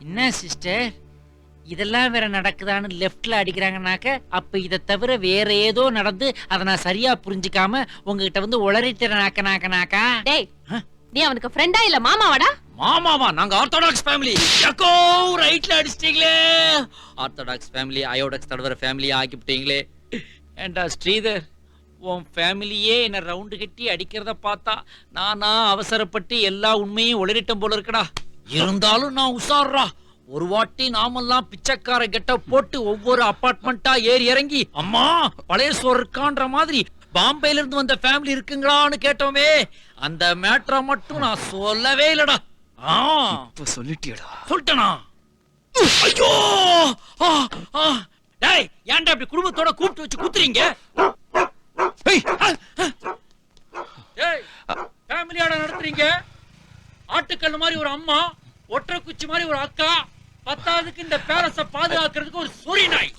என்ன சிஸ்டர், இதெல்லாம் வேற நடக்குதான்னு லெஃப்ட்ல அடிக்கிறாங்கனாக்க, அப்ப இதை தவிர வேற ஏதோ நடந்து அதை நான் சரியா புரிஞ்சுக்காம உங்ககிட்ட வந்து உளறிட்டேனாக்கா. டேய், நீ அவனுக்கு ஃப்ரெண்டா இல்ல மாமாவாடா? மாமாவா? நாங்க ஆர்த்தடாக்ஸ் ஃபேமிலி. எக்கோ ரைட்ல அடிச்சிட்டீங்களே. ஆர்த்தடாக்ஸ் ஃபேமிலி அயோடக்ஸ் தடவர ஃபேமிலி ஆக்கிவிட்டீங்களே. ஏண்டா ஸ்ரீதர், உன் ஃபேமிலியே என்ன ரவுண்டு கட்டி அடிக்கிறத பார்த்தா நானா அவசரப்பட்டு எல்லா உண்மையும் உளறிட்டம் போல இருக்கடா. இருந்தாலும் நான் உஷார்ரா. ஒரு வாட்டி நாமெல்லாம் பிச்சைக்கார கெட்ட போட்டு ஒவ்வொரு அபார்ட்மெண்டா ஏறி இறங்கி அம்மா பழைய சோறு இருக்கான்ற மாதிரி பாம்பேல இருந்து வந்த ஃபேமிலி இருக்குங்களான்னு கேட்டோமே. அந்த மேட்டரை மட்டும் நான் சொல்லவே இல்லடா. சொல்லிட்டியடா? சொல்லிட்டனா? ஐயோ! டேய், ஏன்டா இப்படி குடும்பத்தோட கூப்பிட்டு வச்சு குத்துறீங்க? டேய், ஃபேமிலியோட நடத்துறீங்க. ஆட்டுக்கல் மாதிரி ஒரு அம்மா, ஒற்றை குச்சி மாதிரி ஒரு அக்கா, பத்தாவதுக்கு இந்த பேரஸ பாதுகாக்கிறதுக்கு ஒரு சொறி நாய்.